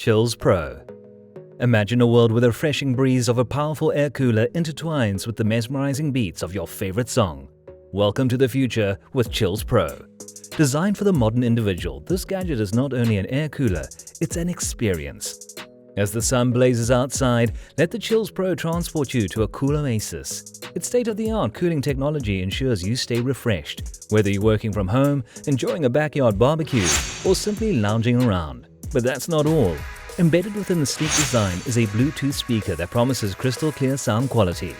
Chills Pro. Imagine a world where the refreshing breeze of a powerful air cooler intertwines with the mesmerizing beats of your favorite song. Welcome to the future with Chills Pro. Designed for the modern individual, this gadget is not only an air cooler, it's an experience. As the sun blazes outside, let the Chills Pro transport you to a cool oasis. Its state-of-the-art cooling technology ensures you stay refreshed, whether you're working from home, enjoying a backyard barbecue, or simply lounging around. But that's not all. Embedded within the sleek design is a Bluetooth speaker that promises crystal clear sound quality.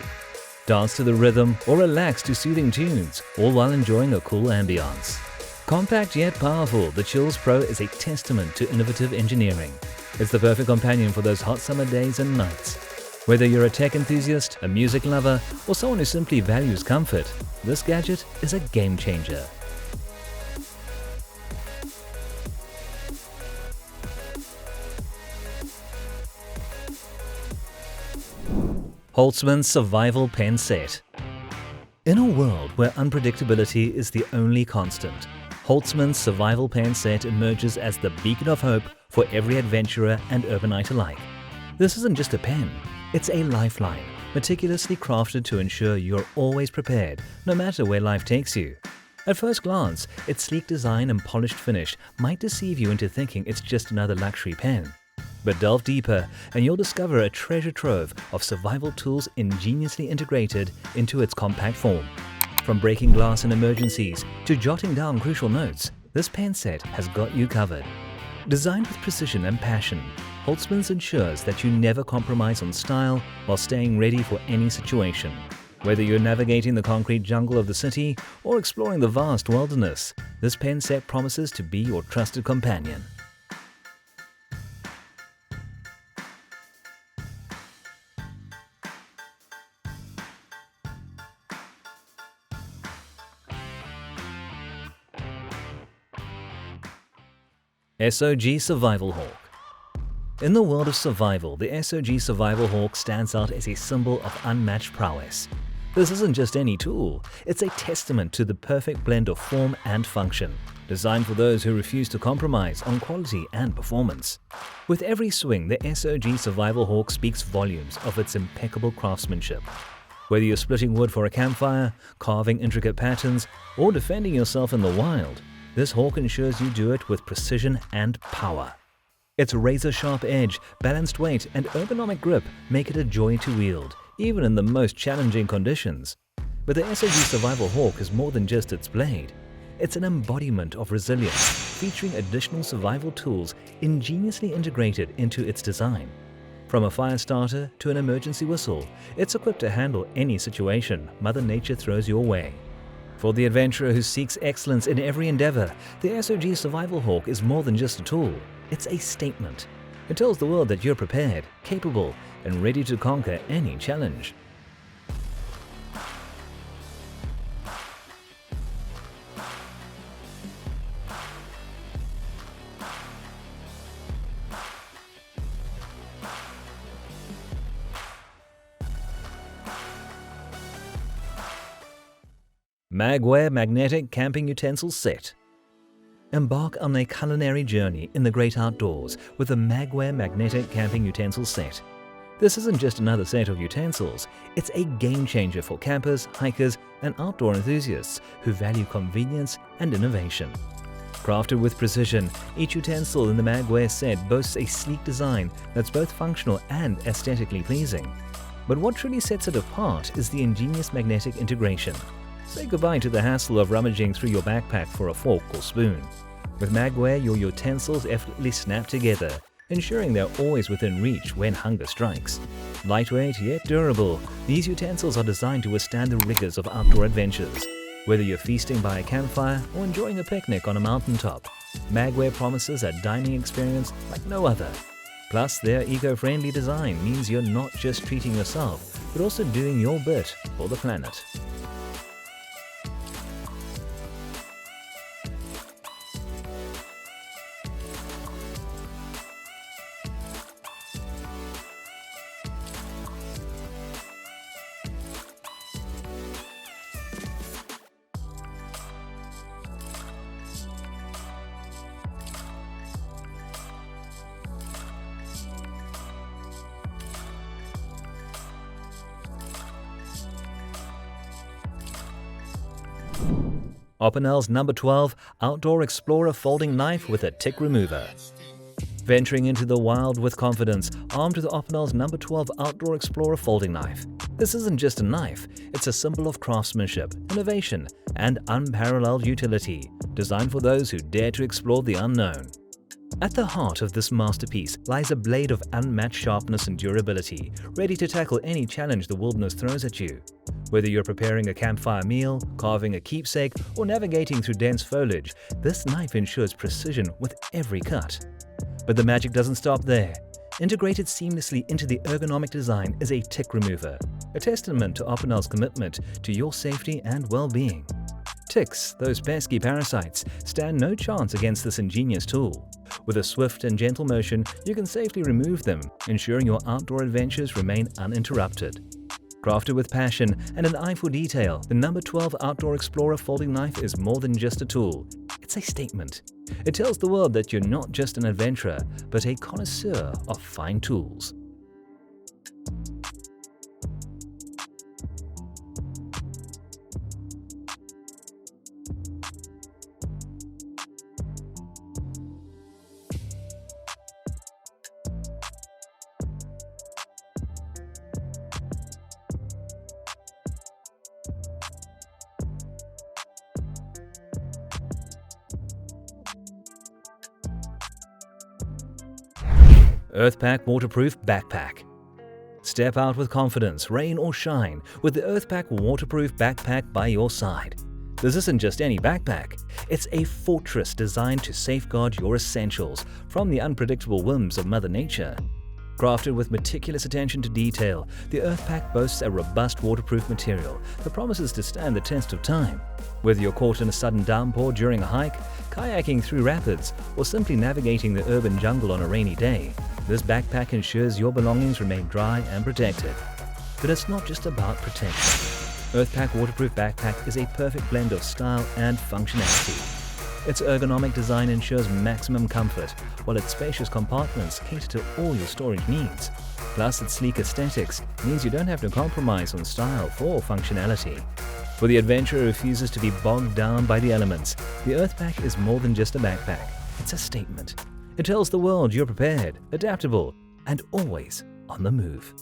Dance to the rhythm or relax to soothing tunes, all while enjoying a cool ambiance. Compact yet powerful, the Chills Pro is a testament to innovative engineering. It's the perfect companion for those hot summer days and nights. Whether you're a tech enthusiast, a music lover, or someone who simply values comfort, this gadget is a game changer. Holtzman Survival Pen Set. In a world where unpredictability is the only constant, Holtzman's Survival Pen Set emerges as the beacon of hope for every adventurer and urbanite alike. This isn't just a pen, it's a lifeline, meticulously crafted to ensure you're always prepared, no matter where life takes you. At first glance, its sleek design and polished finish might deceive you into thinking it's just another luxury pen. But delve deeper and you'll discover a treasure trove of survival tools ingeniously integrated into its compact form. From breaking glass in emergencies to jotting down crucial notes, this pen set has got you covered. Designed with precision and passion, Holtzman's ensures that you never compromise on style while staying ready for any situation. Whether you're navigating the concrete jungle of the city or exploring the vast wilderness, this pen set promises to be your trusted companion. SOG Survival Hawk. In the world of survival, the SOG Survival Hawk stands out as a symbol of unmatched prowess. This isn't just any tool, it's a testament to the perfect blend of form and function, designed for those who refuse to compromise on quality and performance. With every swing, the SOG Survival Hawk speaks volumes of its impeccable craftsmanship. Whether you're splitting wood for a campfire, carving intricate patterns, or defending yourself in the wild, this hawk ensures you do it with precision and power. Its razor-sharp edge, balanced weight, and ergonomic grip make it a joy to wield, even in the most challenging conditions. But the SOG Survival Hawk is more than just its blade. It's an embodiment of resilience, featuring additional survival tools ingeniously integrated into its design. From a fire starter to an emergency whistle, it's equipped to handle any situation Mother Nature throws your way. For the adventurer who seeks excellence in every endeavor, the SOG Survival Hawk is more than just a tool. It's a statement. It tells the world that you're prepared, capable, and ready to conquer any challenge. Magware Magnetic Camping Utensil Set. Embark on a culinary journey in the great outdoors with the Magware Magnetic Camping Utensil Set. This isn't just another set of utensils, it's a game changer for campers, hikers, and outdoor enthusiasts who value convenience and innovation. Crafted with precision, each utensil in the Magware set boasts a sleek design that's both functional and aesthetically pleasing. But what truly sets it apart is the ingenious magnetic integration. Say goodbye to the hassle of rummaging through your backpack for a fork or spoon. With Magware, your utensils effortlessly snap together, ensuring they're always within reach when hunger strikes. Lightweight yet durable, these utensils are designed to withstand the rigors of outdoor adventures. Whether you're feasting by a campfire or enjoying a picnic on a mountaintop, Magware promises a dining experience like no other. Plus, their eco-friendly design means you're not just treating yourself, but also doing your bit for the planet. Opinel's number 12 Outdoor Explorer Folding Knife with a Tick Remover. Venturing into the wild with confidence, armed with Opinel's number 12 Outdoor Explorer Folding Knife. This isn't just a knife, it's a symbol of craftsmanship, innovation, and unparalleled utility, designed for those who dare to explore the unknown. At the heart of this masterpiece lies a blade of unmatched sharpness and durability, ready to tackle any challenge the wilderness throws at you. Whether you're preparing a campfire meal, carving a keepsake, or navigating through dense foliage, this knife ensures precision with every cut. But the magic doesn't stop there. Integrated seamlessly into the ergonomic design is a tick remover, a testament to Opinel's commitment to your safety and well-being. Ticks, those pesky parasites, stand no chance against this ingenious tool. With a swift and gentle motion, you can safely remove them, ensuring your outdoor adventures remain uninterrupted. Crafted with passion and an eye for detail, the number 12 Outdoor Explorer Folding Knife is more than just a tool. It's a statement. It tells the world that you're not just an adventurer, but a connoisseur of fine tools. Earthpack Waterproof Backpack. Step out with confidence, rain or shine, with the Earthpack Waterproof Backpack by your side. This isn't just any backpack, it's a fortress designed to safeguard your essentials from the unpredictable whims of Mother Nature. Crafted with meticulous attention to detail, the Earthpack boasts a robust waterproof material that promises to stand the test of time. Whether you're caught in a sudden downpour during a hike, kayaking through rapids, or simply navigating the urban jungle on a rainy day, this backpack ensures your belongings remain dry and protected. But it's not just about protection. Earthpack Waterproof Backpack is a perfect blend of style and functionality. Its ergonomic design ensures maximum comfort, while its spacious compartments cater to all your storage needs. Plus, its sleek aesthetics means you don't have to compromise on style for functionality. For the adventurer who refuses to be bogged down by the elements, the Earthpack is more than just a backpack. It's a statement. It tells the world you're prepared, adaptable, and always on the move.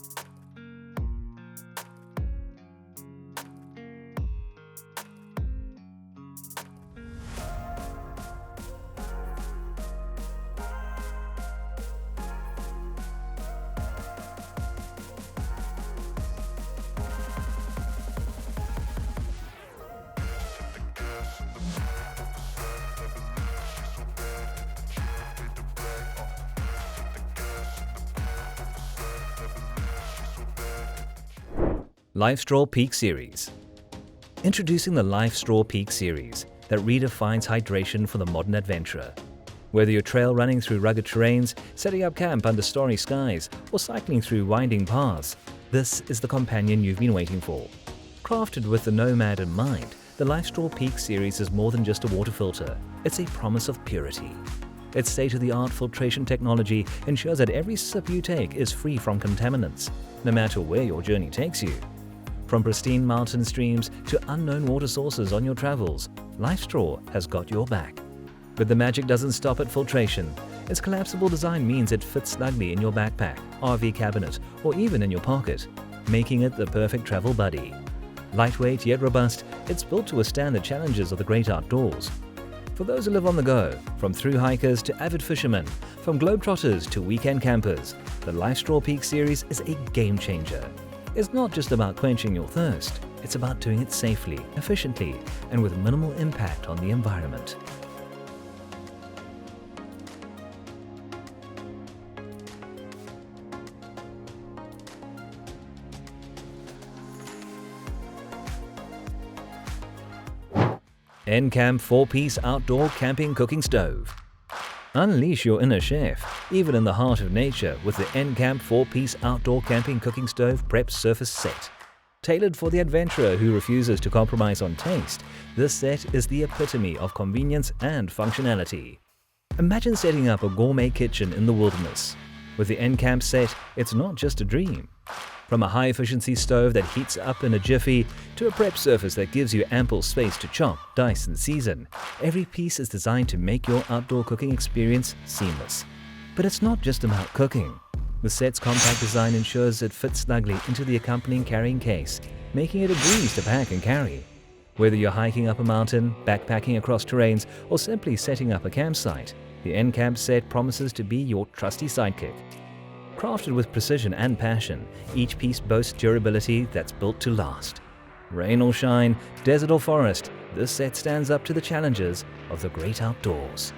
LifeStraw Peak Series. Introducing the LifeStraw Peak Series that redefines hydration for the modern adventurer. Whether you're trail running through rugged terrains, setting up camp under starry skies, or cycling through winding paths, this is the companion you've been waiting for. Crafted with the nomad in mind, the LifeStraw Peak Series is more than just a water filter. It's a promise of purity. Its state-of-the-art filtration technology ensures that every sip you take is free from contaminants, no matter where your journey takes you. From pristine mountain streams to unknown water sources on your travels, LifeStraw has got your back. But the magic doesn't stop at filtration. Its collapsible design means it fits snugly in your backpack, RV cabinet, or even in your pocket, making it the perfect travel buddy. Lightweight yet robust, it's built to withstand the challenges of the great outdoors. For those who live on the go, from thru hikers to avid fishermen, from globetrotters to weekend campers, the LifeStraw Peak Series is a game changer. It's not just about quenching your thirst, it's about doing it safely, efficiently, and with minimal impact on the environment. EnCamp 4-piece outdoor camping cooking stove. Unleash your inner chef, even in the heart of nature, with the EnCamp 4-piece outdoor camping cooking stove prep surface set. Tailored for the adventurer who refuses to compromise on taste, this set is the epitome of convenience and functionality. Imagine setting up a gourmet kitchen in the wilderness. With the EnCamp set, it's not just a dream. From a high-efficiency stove that heats up in a jiffy to a prep surface that gives you ample space to chop, dice, and season, every piece is designed to make your outdoor cooking experience seamless. But it's not just about cooking. The set's compact design ensures it fits snugly into the accompanying carrying case, making it a breeze to pack and carry. Whether you're hiking up a mountain, backpacking across terrains, or simply setting up a campsite, the EnCamp set promises to be your trusty sidekick. Crafted with precision and passion, each piece boasts durability that's built to last. Rain or shine, desert or forest, this set stands up to the challenges of the great outdoors.